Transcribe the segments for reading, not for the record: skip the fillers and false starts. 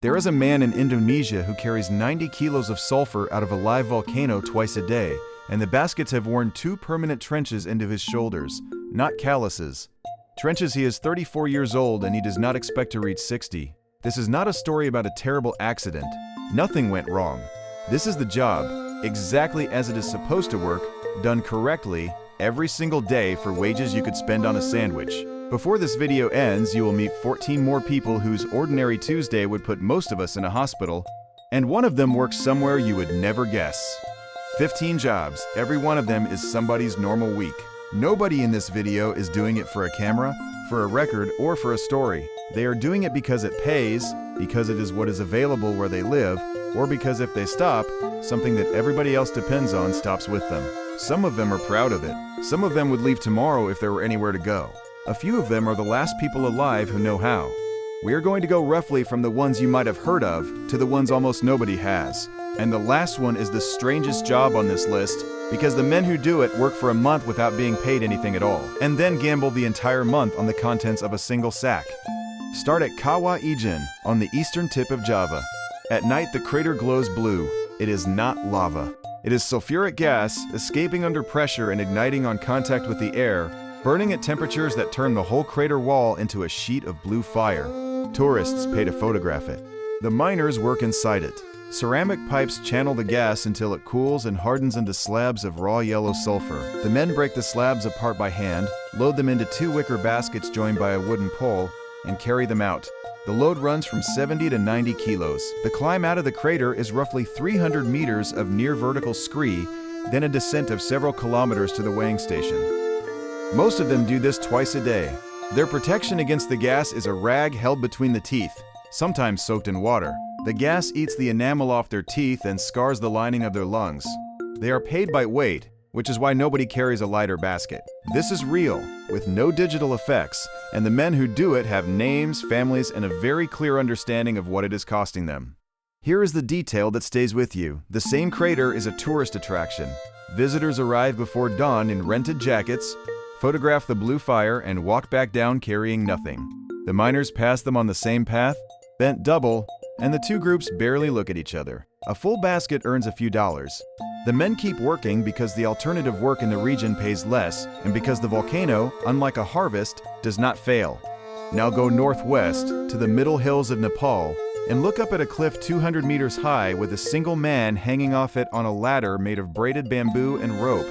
There is a man in Indonesia who carries 90 kilos of sulfur out of a live volcano twice a day, and the baskets have worn 2 permanent trenches into his shoulders, not calluses. Trenches. He is 34 years old and he does not expect to reach 60. This is not a story about a terrible accident. Nothing went wrong. This is the job, exactly as it is supposed to work, done correctly, every single day for wages you could spend on a sandwich. Before this video ends, you will meet 14 more people whose ordinary Tuesday would put most of us in a hospital, and one of them works somewhere you would never guess. 15 jobs, every one of them is somebody's normal week. Nobody in this video is doing it for a camera, for a record, or for a story. They are doing it because it pays, because it is what is available where they live, or because if they stop, something that everybody else depends on stops with them. Some of them are proud of it. Some of them would leave tomorrow if there were anywhere to go. A few of them are the last people alive who know how. We are going to go roughly from the ones you might have heard of to the ones almost nobody has. And the last one is the strangest job on this list because the men who do it work for a month without being paid anything at all, and then gamble the entire month on the contents of a single sack. Start at Kawah Ijen on the eastern tip of Java. At night the crater glows blue. It is not lava. It is sulfuric gas escaping under pressure and igniting on contact with the air, burning at temperatures that turn the whole crater wall into a sheet of blue fire. Tourists pay to photograph it. The miners work inside it. Ceramic pipes channel the gas until it cools and hardens into slabs of raw yellow sulfur. The men break the slabs apart by hand, load them into 2 wicker baskets joined by a wooden pole, and carry them out. The load runs from 70 to 90 kilos. The climb out of the crater is roughly 300 meters of near vertical scree, then a descent of several kilometers to the weighing station. Most of them do this twice a day. Their protection against the gas is a rag held between the teeth, sometimes soaked in water. The gas eats the enamel off their teeth and scars the lining of their lungs. They are paid by weight, which is why nobody carries a lighter basket. This is real, with no digital effects, and the men who do it have names, families, and a very clear understanding of what it is costing them. Here is the detail that stays with you. The same crater is a tourist attraction. Visitors arrive before dawn in rented jackets, photograph the blue fire, and walk back down carrying nothing. The miners pass them on the same path, bent double, and the 2 groups barely look at each other. A full basket earns a few dollars. The men keep working because the alternative work in the region pays less, and because the volcano, unlike a harvest, does not fail. Now go northwest to the middle hills of Nepal and look up at a cliff 200 meters high with a single man hanging off it on a ladder made of braided bamboo and rope.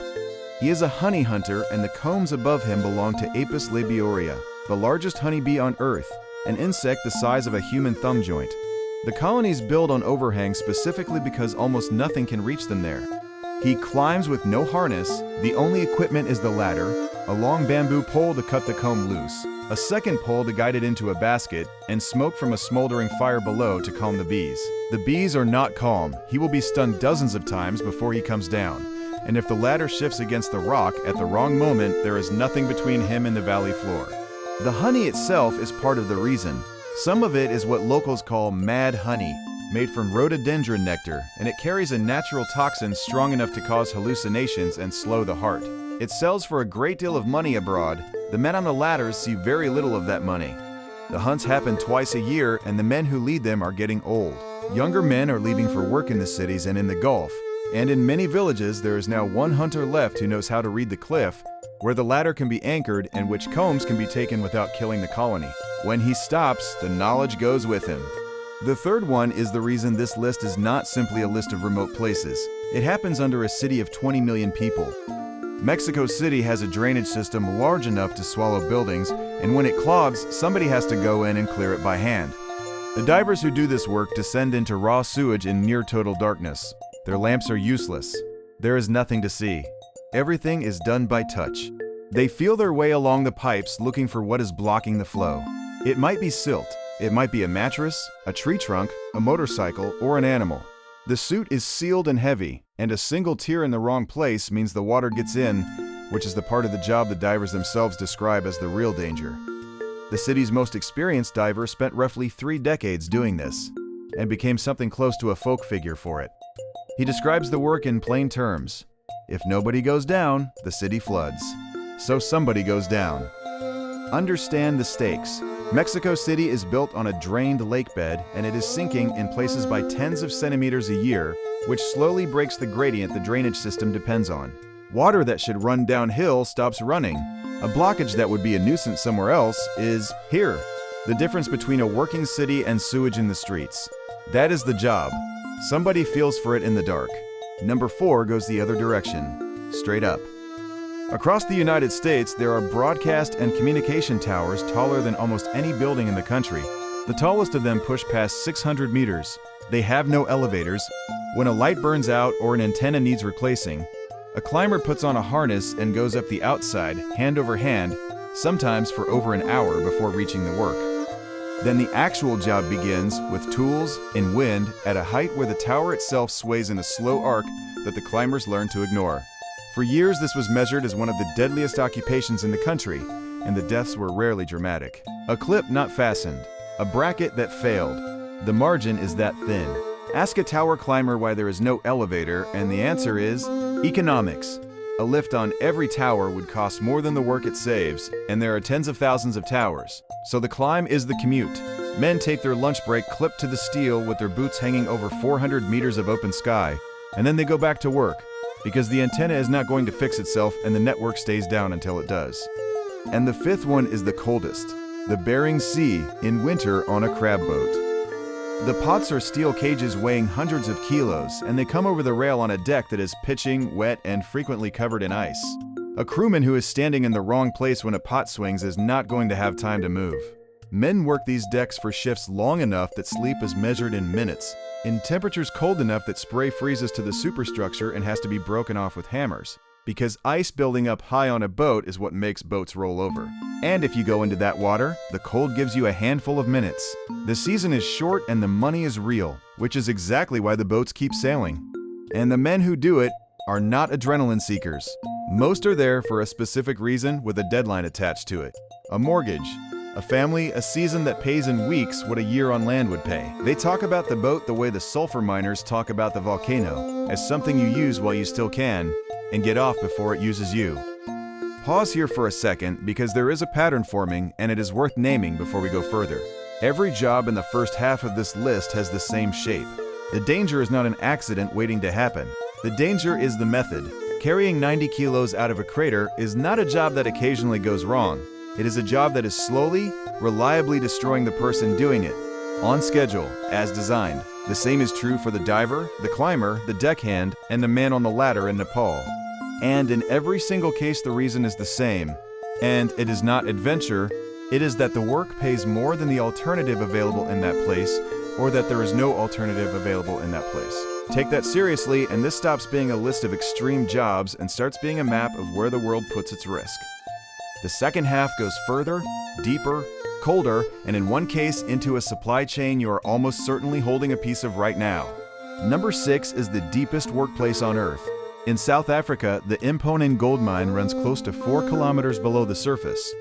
He is a honey hunter, and the combs above him belong to Apis labioria, the largest honeybee on Earth, an insect the size of a human thumb joint. The colonies build on overhangs specifically because almost nothing can reach them there. He climbs with no harness. The only equipment is the ladder, a long bamboo pole to cut the comb loose, a second pole to guide it into a basket, and smoke from a smoldering fire below to calm the bees. The bees are not calm. He will be stung dozens of times before he comes down. And if the ladder shifts against the rock at the wrong moment, there is nothing between him and the valley floor. The honey itself is part of the reason. Some of it is what locals call mad honey, made from rhododendron nectar, and it carries a natural toxin strong enough to cause hallucinations and slow the heart. It sells for a great deal of money abroad. The men on the ladders see very little of that money. The hunts happen twice a year, and the men who lead them are getting old. Younger men are leaving for work in the cities and in the Gulf. And in many villages, there is now one hunter left who knows how to read the cliff, where the ladder can be anchored and which combs can be taken without killing the colony. When he stops, the knowledge goes with him. The third one is the reason this list is not simply a list of remote places. It happens under a city of 20 million people. Mexico City has a drainage system large enough to swallow buildings, and when it clogs, somebody has to go in and clear it by hand. The divers who do this work descend into raw sewage in near total darkness. Their lamps are useless. There is nothing to see. Everything is done by touch. They feel their way along the pipes looking for what is blocking the flow. It might be silt. It might be a mattress, a tree trunk, a motorcycle, or an animal. The suit is sealed and heavy, and a single tear in the wrong place means the water gets in, which is the part of the job the divers themselves describe as the real danger. The city's most experienced diver spent roughly 3 decades doing this, and became something close to a folk figure for it. He describes the work in plain terms. If nobody goes down, the city floods. So somebody goes down. Understand the stakes. Mexico City is built on a drained lake bed, and it is sinking in places by tens of centimeters a year, which slowly breaks the gradient the drainage system depends on. Water that should run downhill stops running. A blockage that would be a nuisance somewhere else is here. The difference between a working city and sewage in the streets. That is the job. Somebody feels for it in the dark. Number 4 goes the other direction, straight up. Across the United States, there are broadcast and communication towers taller than almost any building in the country. The tallest of them push past 600 meters. They have no elevators. When a light burns out or an antenna needs replacing, a climber puts on a harness and goes up the outside, hand over hand, sometimes for over an hour before reaching the work. Then the actual job begins with tools and wind at a height where the tower itself sways in a slow arc that the climbers learn to ignore. For years, this was measured as one of the deadliest occupations in the country, and the deaths were rarely dramatic. A clip not fastened, a bracket that failed. The margin is that thin. Ask a tower climber why there is no elevator, and the answer is economics. A lift on every tower would cost more than the work it saves, and there are tens of thousands of towers. So the climb is the commute. Men take their lunch break clipped to the steel with their boots hanging over 400 meters of open sky, and then they go back to work, because the antenna is not going to fix itself and the network stays down until it does. And the 5th one is the coldest, the Bering Sea in winter on a crab boat. The pots are steel cages weighing hundreds of kilos, and they come over the rail on a deck that is pitching, wet, and frequently covered in ice. A crewman who is standing in the wrong place when a pot swings is not going to have time to move. Men work these decks for shifts long enough that sleep is measured in minutes, in temperatures cold enough that spray freezes to the superstructure and has to be broken off with hammers, because ice building up high on a boat is what makes boats roll over. And if you go into that water, the cold gives you a handful of minutes. The season is short and the money is real, which is exactly why the boats keep sailing. And the men who do it are not adrenaline seekers. Most are there for a specific reason with a deadline attached to it. A mortgage, a family, a season that pays in weeks what a year on land would pay. They talk about the boat the way the sulfur miners talk about the volcano, as something you use while you still can, and get off before it uses you. Pause here for a second because there is a pattern forming and it is worth naming before we go further. Every job in the first half of this list has the same shape. The danger is not an accident waiting to happen. The danger is the method. Carrying 90 kilos out of a crater is not a job that occasionally goes wrong. It is a job that is slowly, reliably destroying the person doing it, on schedule, as designed. The same is true for the diver, the climber, the deckhand, and the man on the ladder in Nepal. And in every single case the reason is the same. And it is not adventure, it is that the work pays more than the alternative available in that place, or that there is no alternative available in that place. Take that seriously, and this stops being a list of extreme jobs and starts being a map of where the world puts its risk. The second half goes further, deeper, colder, and in one case into a supply chain you are almost certainly holding a piece of right now. Number 6 is the deepest workplace on Earth. In South Africa, the Imponen gold mine runs close to 4 kilometers below the surface.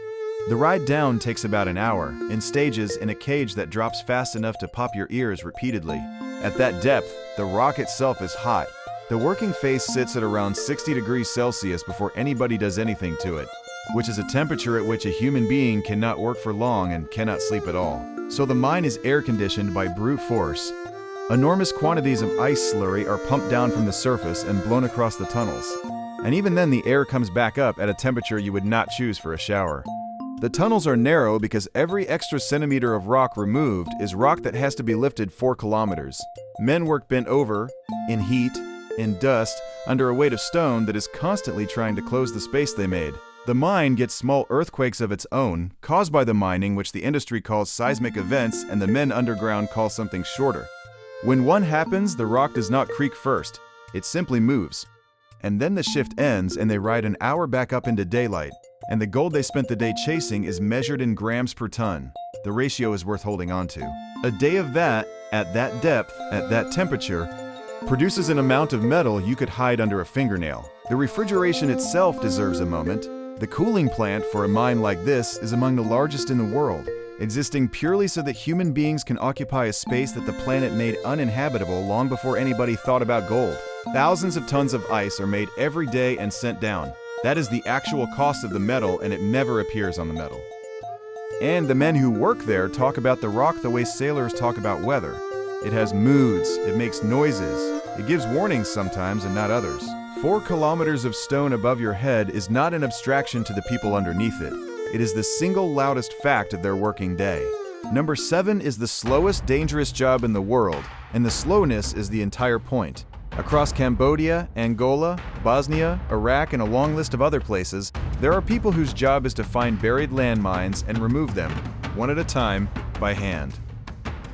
The ride down takes about an hour, in stages in a cage that drops fast enough to pop your ears repeatedly. At that depth, the rock itself is hot. The working face sits at around 60 degrees Celsius before anybody does anything to it, which is a temperature at which a human being cannot work for long and cannot sleep at all. So the mine is air-conditioned by brute force. Enormous quantities of ice slurry are pumped down from the surface and blown across the tunnels. And even then the air comes back up at a temperature you would not choose for a shower. The tunnels are narrow because every extra centimeter of rock removed is rock that has to be lifted 4 kilometers. Men work bent over, in heat, in dust, under a weight of stone that is constantly trying to close the space they made. The mine gets small earthquakes of its own, caused by the mining, which the industry calls seismic events and the men underground call something shorter. When one happens, the rock does not creak first. It simply moves. And then the shift ends and they ride an hour back up into daylight, and the gold they spent the day chasing is measured in grams per ton. The ratio is worth holding on to. A day of that, at that depth, at that temperature, produces an amount of metal you could hide under a fingernail. The refrigeration itself deserves a moment. The cooling plant for a mine like this is among the largest in the world, existing purely so that human beings can occupy a space that the planet made uninhabitable long before anybody thought about gold. Thousands of tons of ice are made every day and sent down. That is the actual cost of the metal, and it never appears on the metal. And the men who work there talk about the rock the way sailors talk about weather. It has moods, it makes noises, it gives warnings sometimes and not others. 4 kilometers of stone above your head is not an abstraction to the people underneath it. It is the single loudest fact of their working day. Number 7 is the slowest dangerous job in the world, and the slowness is the entire point. Across Cambodia, Angola, Bosnia, Iraq, and a long list of other places, there are people whose job is to find buried landmines and remove them, one at a time, by hand.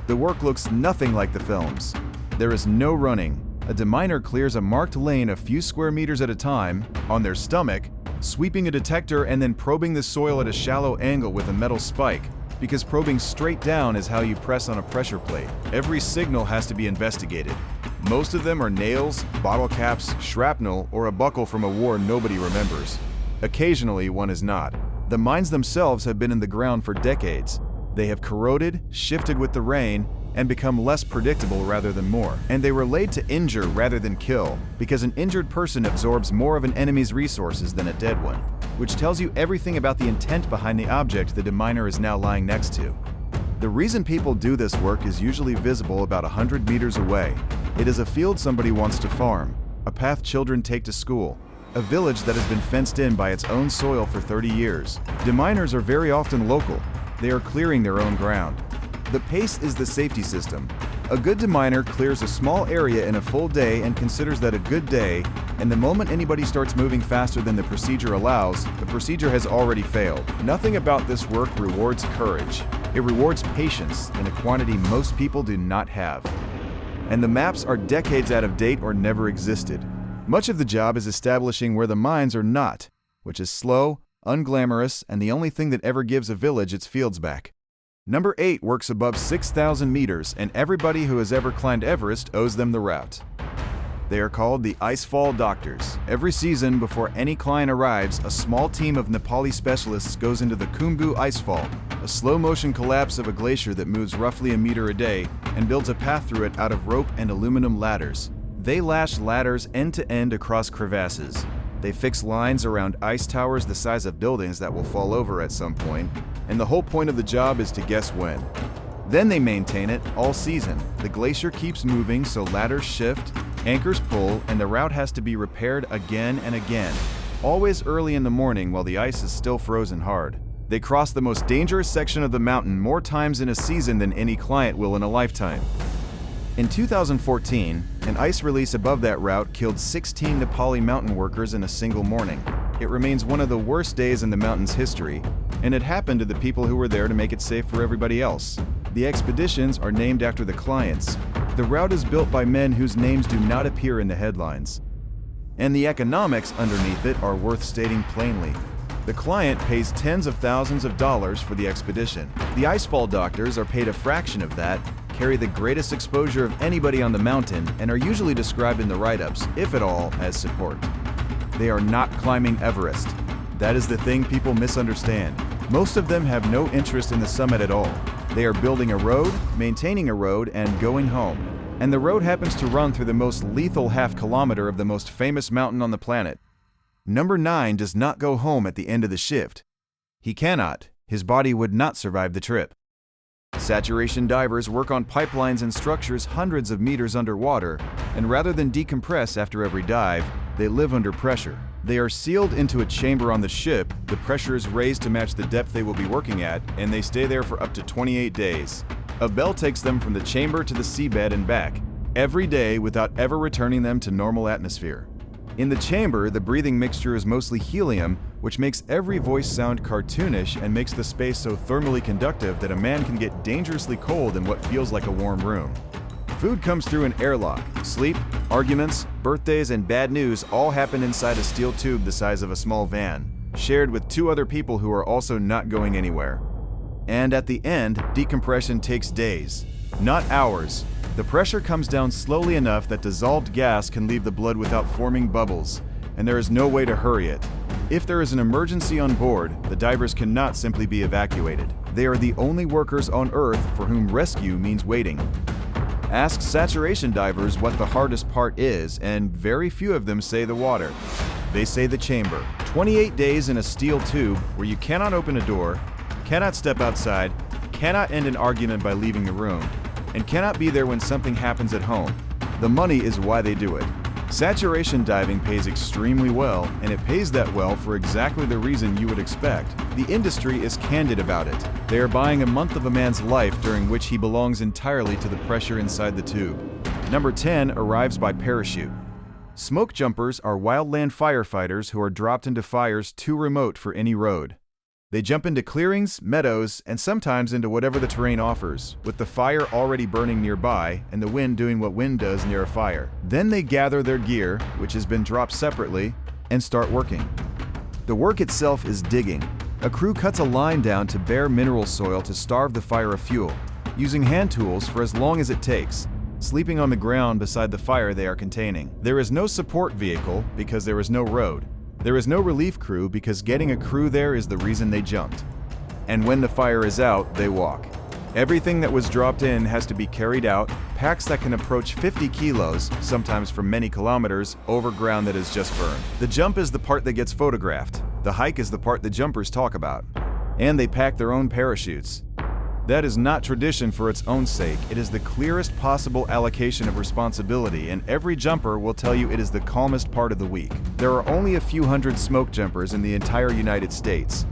The work looks nothing like the films. There is no running. A deminer clears a marked lane a few square meters at a time, on their stomach, sweeping a detector and then probing the soil at a shallow angle with a metal spike, because probing straight down is how you press on a pressure plate. Every signal has to be investigated. Most of them are nails, bottle caps, shrapnel, or a buckle from a war nobody remembers. Occasionally, one is not. The mines themselves have been in the ground for decades. They have corroded, shifted with the rain, and become less predictable rather than more. And they were laid to injure rather than kill, because an injured person absorbs more of an enemy's resources than a dead one, which tells you everything about the intent behind the object the deminer is now lying next to. The reason people do this work is usually visible about 100 meters away. It is a field somebody wants to farm, a path children take to school, a village that has been fenced in by its own soil for 30 years. Deminers are very often local. They are clearing their own ground. The pace is the safety system. A good deminer clears a small area in a full day and considers that a good day, and the moment anybody starts moving faster than the procedure allows, the procedure has already failed. Nothing about this work rewards courage. It rewards patience in a quantity most people do not have. And the maps are decades out of date or never existed. Much of the job is establishing where the mines are not, which is slow, unglamorous, and the only thing that ever gives a village its fields back. Number 8 works above 6,000 meters, and everybody who has ever climbed Everest owes them the route. They are called the Icefall Doctors. Every season, before any client arrives, a small team of Nepali specialists goes into the Khumbu Icefall, a slow-motion collapse of a glacier that moves roughly a meter a day, and builds a path through it out of rope and aluminum ladders. They lash ladders end-to-end across crevasses. They fix lines around ice towers the size of buildings that will fall over at some point, and the whole point of the job is to guess when. Then they maintain it all season. The glacier keeps moving, so ladders shift, anchors pull, and the route has to be repaired again and again, always early in the morning while the ice is still frozen hard. They cross the most dangerous section of the mountain more times in a season than any client will in a lifetime. In 2014, an ice release above that route killed 16 Nepali mountain workers in a single morning. It remains one of the worst days in the mountain's history, and it happened to the people who were there to make it safe for everybody else. The expeditions are named after the clients. The route is built by men whose names do not appear in the headlines. And the economics underneath it are worth stating plainly. The client pays tens of thousands of dollars for the expedition. The Icefall Doctors are paid a fraction of that, carry the greatest exposure of anybody on the mountain, and are usually described in the write-ups, if at all, as support. They are not climbing Everest. That is the thing people misunderstand. Most of them have no interest in the summit at all. They are building a road, maintaining a road, and going home. And the road happens to run through the most lethal half-kilometer of the most famous mountain on the planet. Number 9 does not go home at the end of the shift. He cannot. His body would not survive the trip. Saturation divers work on pipelines and structures hundreds of meters underwater, and rather than decompress after every dive, they live under pressure. They are sealed into a chamber on the ship, the pressure is raised to match the depth they will be working at, and they stay there for up to 28 days. A bell takes them from the chamber to the seabed and back, every day without ever returning them to normal atmosphere. In the chamber, the breathing mixture is mostly helium, which makes every voice sound cartoonish and makes the space so thermally conductive that a man can get dangerously cold in what feels like a warm room. Food comes through an airlock. Sleep, arguments, birthdays, and bad news all happen inside a steel tube the size of a small van, shared with 2 other people who are also not going anywhere. And at the end, decompression takes days, not hours. The pressure comes down slowly enough that dissolved gas can leave the blood without forming bubbles, and there is no way to hurry it. If there is an emergency on board, the divers cannot simply be evacuated. They are the only workers on Earth for whom rescue means waiting. Ask saturation divers what the hardest part is, and very few of them say the water. They say the chamber. 28 days in a steel tube where you cannot open a door, cannot step outside, cannot end an argument by leaving the room, and cannot be there when something happens at home. The money is why they do it. Saturation diving pays extremely well, and it pays that well for exactly the reason you would expect. The industry is candid about it. They are buying a month of a man's life during which he belongs entirely to the pressure inside the tube. Number 10 arrives by parachute. Smoke jumpers are wildland firefighters who are dropped into fires too remote for any road. They jump into clearings, meadows, and sometimes into whatever the terrain offers, with the fire already burning nearby and the wind doing what wind does near a fire. Then they gather their gear, which has been dropped separately, and start working. The work itself is digging. A crew cuts a line down to bare mineral soil to starve the fire of fuel, using hand tools for as long as it takes, sleeping on the ground beside the fire they are containing. There is no support vehicle because there is no road. There is no relief crew because getting a crew there is the reason they jumped. And when the fire is out, they walk. Everything that was dropped in has to be carried out, packs that can approach 50 kilos, sometimes for many kilometers, over ground that is just burned. The jump is the part that gets photographed. The hike is the part the jumpers talk about. And they pack their own parachutes. That is not tradition for its own sake. It is the clearest possible allocation of responsibility, and every jumper will tell you it is the calmest part of the week. There are only a few hundred smoke jumpers in the entire United States.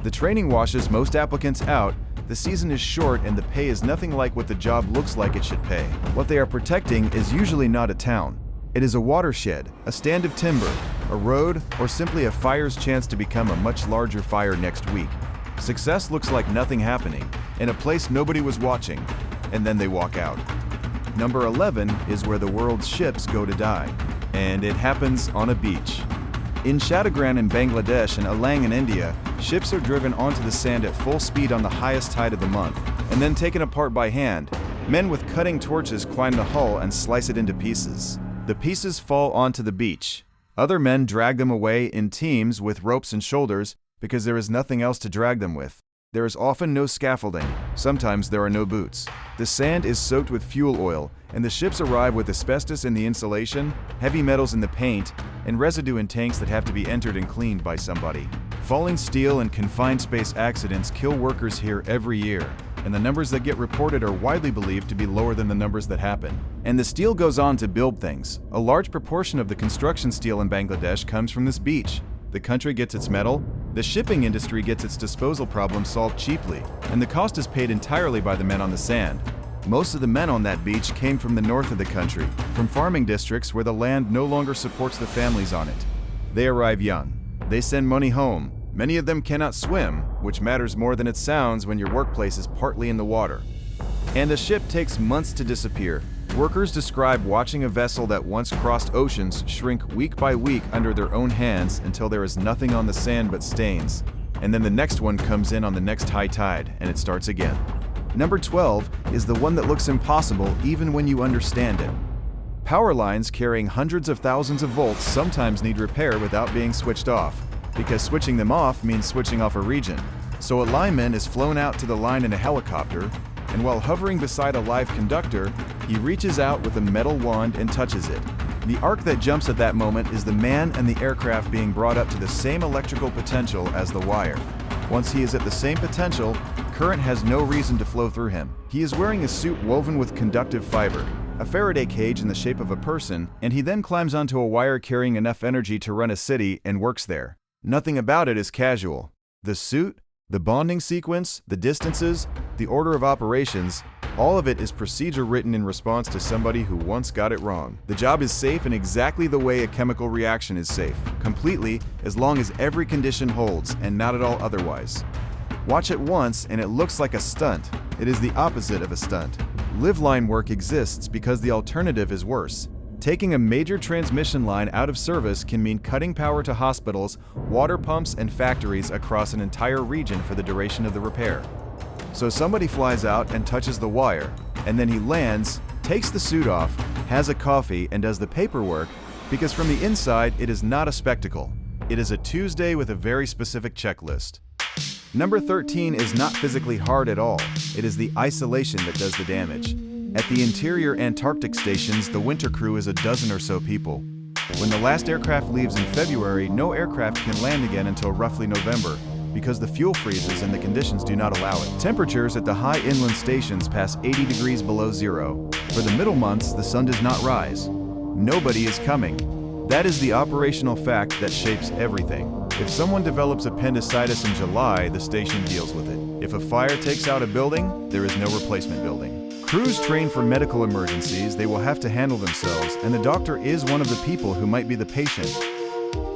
The training washes most applicants out, the season is short, and the pay is nothing like what the job looks like it should pay. What they are protecting is usually not a town. It is a watershed, a stand of timber, a road, or simply a fire's chance to become a much larger fire next week. Success looks like nothing happening, in a place nobody was watching, and then they walk out. Number 11 is where the world's ships go to die, and it happens on a beach. In Chattogram in Bangladesh and Alang in India, ships are driven onto the sand at full speed on the highest tide of the month, and then taken apart by hand. Men with cutting torches climb the hull and slice it into pieces. The pieces fall onto the beach. Other men drag them away in teams with ropes and shoulders, because there is nothing else to drag them with. There is often no scaffolding. Sometimes there are no boots. The sand is soaked with fuel oil, and the ships arrive with asbestos in the insulation, heavy metals in the paint, and residue in tanks that have to be entered and cleaned by somebody. Falling steel and confined space accidents kill workers here every year, and the numbers that get reported are widely believed to be lower than the numbers that happen. And the steel goes on to build things. A large proportion of the construction steel in Bangladesh comes from this beach. The country gets its metal, the shipping industry gets its disposal problem solved cheaply, and the cost is paid entirely by the men on the sand. Most of the men on that beach came from the north of the country, from farming districts where the land no longer supports the families on it. They arrive young. They send money home. Many of them cannot swim, which matters more than it sounds when your workplace is partly in the water. And the ship takes months to disappear. Workers describe watching a vessel that once crossed oceans shrink week by week under their own hands until there is nothing on the sand but stains. And then the next one comes in on the next high tide, and it starts again. Number 12 is the one that looks impossible even when you understand it. Power lines carrying hundreds of thousands of volts sometimes need repair without being switched off, because switching them off means switching off a region. So a lineman is flown out to the line in a helicopter, and while hovering beside a live conductor, he reaches out with a metal wand and touches it. The arc that jumps at that moment is the man and the aircraft being brought up to the same electrical potential as the wire. Once he is at the same potential, current has no reason to flow through him. He is wearing a suit woven with conductive fiber, a Faraday cage in the shape of a person, and he then climbs onto a wire carrying enough energy to run a city and works there. Nothing about it is casual. The suit, the bonding sequence, the distances, the order of operations, all of it is procedure written in response to somebody who once got it wrong. The job is safe in exactly the way a chemical reaction is safe, completely, as long as every condition holds and not at all otherwise. Watch it once and it looks like a stunt. It is the opposite of a stunt. Live line work exists because the alternative is worse. Taking a major transmission line out of service can mean cutting power to hospitals, water pumps, and factories across an entire region for the duration of the repair. So somebody flies out and touches the wire, and then he lands, takes the suit off, has a coffee, and does the paperwork, because from the inside it is not a spectacle. It is a Tuesday with a very specific checklist. Number 13 is not physically hard at all. It is the isolation that does the damage. At the interior Antarctic stations, the winter crew is a dozen or so people. When the last aircraft leaves in February, no aircraft can land again until roughly November, because the fuel freezes and the conditions do not allow it. Temperatures at the high inland stations pass 80 degrees below zero. For the middle months, the sun does not rise. Nobody is coming. That is the operational fact that shapes everything. If someone develops appendicitis in July, the station deals with it. If a fire takes out a building, there is no replacement building. Crews train for medical emergencies, they will have to handle themselves, and the doctor is one of the people who might be the patient.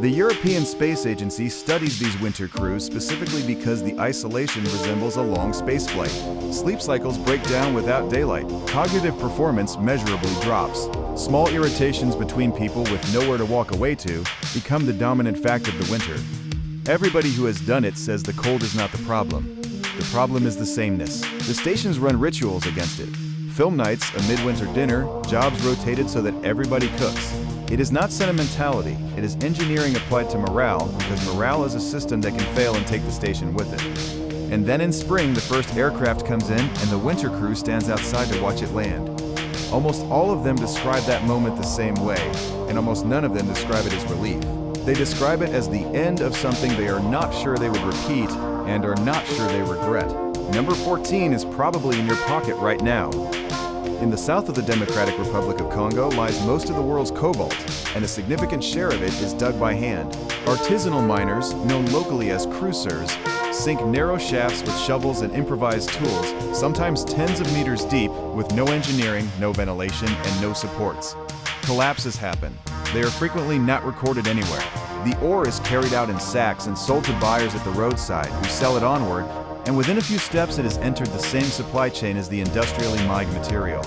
The European Space Agency studies these winter crews specifically because the isolation resembles a long spaceflight. Sleep cycles break down without daylight. Cognitive performance measurably drops. Small irritations between people with nowhere to walk away to become the dominant fact of the winter. Everybody who has done it says the cold is not the problem. The problem is the sameness. The stations run rituals against it. Film nights, a midwinter dinner, jobs rotated so that everybody cooks. It is not sentimentality, it is engineering applied to morale, because morale is a system that can fail and take the station with it. And then in spring, the first aircraft comes in and the winter crew stands outside to watch it land. Almost all of them describe that moment the same way, and almost none of them describe it as relief. They describe it as the end of something they are not sure they would repeat and are not sure they regret. Number 14 is probably in your pocket right now. In the south of the Democratic Republic of Congo lies most of the world's cobalt, and a significant share of it is dug by hand. Artisanal miners, known locally as cruisers, sink narrow shafts with shovels and improvised tools, sometimes tens of meters deep, with no engineering, no ventilation, and no supports. Collapses happen. They are frequently not recorded anywhere. The ore is carried out in sacks and sold to buyers at the roadside, who sell it onward, and within a few steps it has entered the same supply chain as the industrially mined material.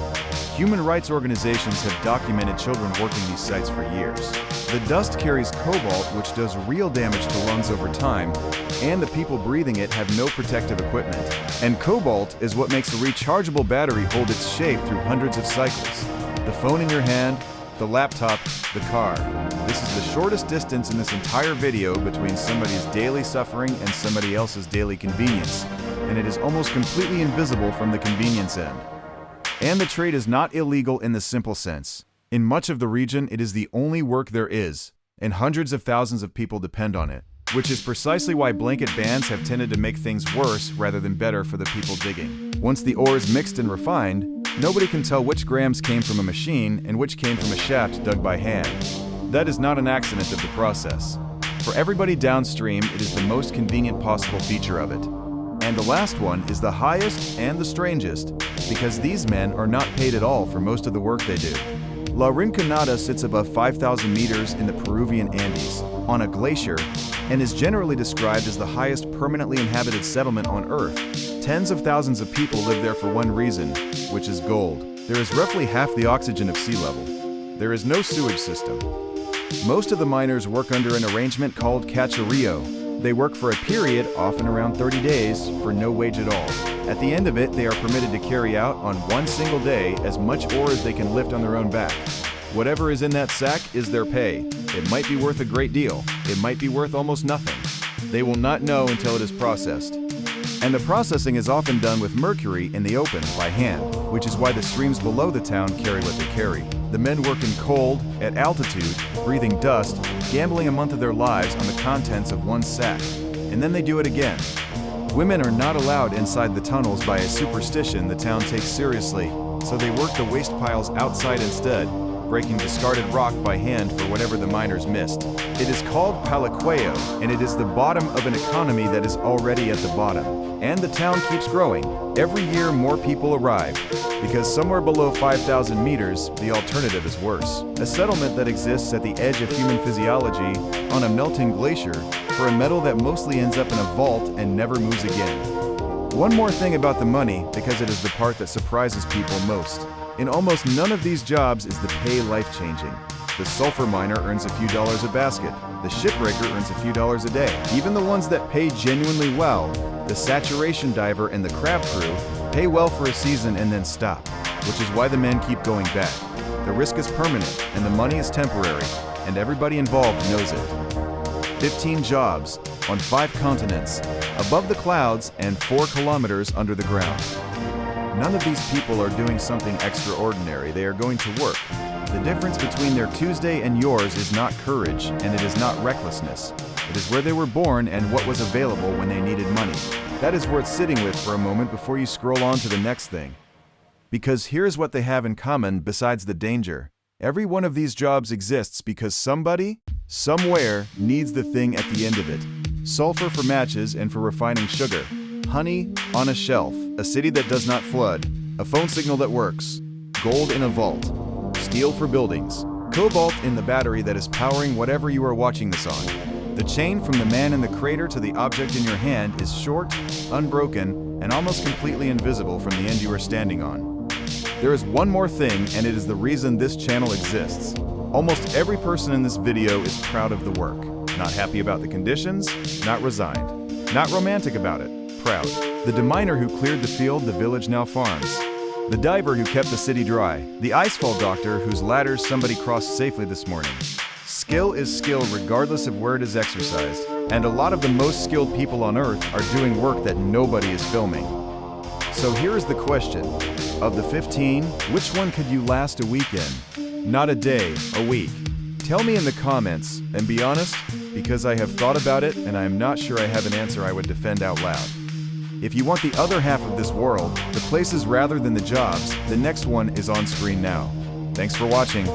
Human rights organizations have documented children working these sites for years. The dust carries cobalt, which does real damage to lungs over time, and the people breathing it have no protective equipment. And cobalt is what makes a rechargeable battery hold its shape through hundreds of cycles. The phone in your hand, the laptop, the car. This is the shortest distance in this entire video between somebody's daily suffering and somebody else's daily convenience, and it is almost completely invisible from the convenience end. And the trade is not illegal in the simple sense. In much of the region, it is the only work there is, and hundreds of thousands of people depend on it, which is precisely why blanket bans have tended to make things worse rather than better for the people digging. Once the ore is mixed and refined, nobody can tell which grams came from a machine and which came from a shaft dug by hand. That is not an accident of the process. For everybody downstream, it is the most convenient possible feature of it. And the last one is the highest and the strangest, because these men are not paid at all for most of the work they do. La Rinconada sits above 5,000 meters in the Peruvian Andes, on a glacier, and is generally described as the highest permanently inhabited settlement on Earth. Tens of thousands of people live there for one reason, which is gold. There is roughly half the oxygen of sea level. There is no sewage system. Most of the miners work under an arrangement called cacherio. They work for a period, often around 30 days, for no wage at all. At the end of it, they are permitted to carry out, on one single day, as much ore as they can lift on their own back. Whatever is in that sack is their pay. It might be worth a great deal. It might be worth almost nothing. They will not know until it is processed. And the processing is often done with mercury in the open, by hand, which is why the streams below the town carry what they carry. The men work in cold, at altitude, breathing dust, gambling a month of their lives on the contents of one sack. And then they do it again. Women are not allowed inside the tunnels by a superstition the town takes seriously, so they work the waste piles outside instead, breaking discarded rock by hand for whatever the miners missed. It is called palaqueo, and it is the bottom of an economy that is already at the bottom. And the town keeps growing. Every year more people arrive, because somewhere below 5,000 meters, the alternative is worse. A settlement that exists at the edge of human physiology, on a melting glacier, for a metal that mostly ends up in a vault and never moves again. One more thing about the money, because it is the part that surprises people most. In almost none of these jobs is the pay life-changing. The sulfur miner earns a few dollars a basket. The shipbreaker earns a few dollars a day. Even the ones that pay genuinely well, the saturation diver and the crab crew, pay well for a season and then stop, which is why the men keep going back. The risk is permanent, and the money is temporary, and everybody involved knows it. 15 jobs, on 5 continents, above the clouds and 4 kilometers under the ground. None of these people are doing something extraordinary. They are going to work. The difference between their Tuesday and yours is not courage, and it is not recklessness. It is where they were born and what was available when they needed money. That is worth sitting with for a moment before you scroll on to the next thing. Because here's what they have in common besides the danger. Every one of these jobs exists because somebody, somewhere, needs the thing at the end of it. Sulfur for matches and for refining sugar. Honey on a shelf. A city that does not flood. A phone signal that works. Gold in a vault. Steel for buildings. Cobalt in the battery that is powering whatever you are watching this on. The chain from the man in the crater to the object in your hand is short, unbroken, and almost completely invisible from the end you are standing on. There is one more thing, and it is the reason this channel exists. Almost every person in this video is proud of the work. Not happy about the conditions, not resigned. Not romantic about it, proud. The deminer who cleared the field the village now farms. The diver who kept the city dry. The icefall doctor whose ladders somebody crossed safely this morning. Skill is skill regardless of where it is exercised, and a lot of the most skilled people on Earth are doing work that nobody is filming. So here is the question. Of the 15, which one could you last a week in? Not a day, a week. Tell me in the comments, and be honest, because I have thought about it and I am not sure I have an answer I would defend out loud. If you want the other half of this world, the places rather than the jobs, the next one is on screen now. Thanks for watching.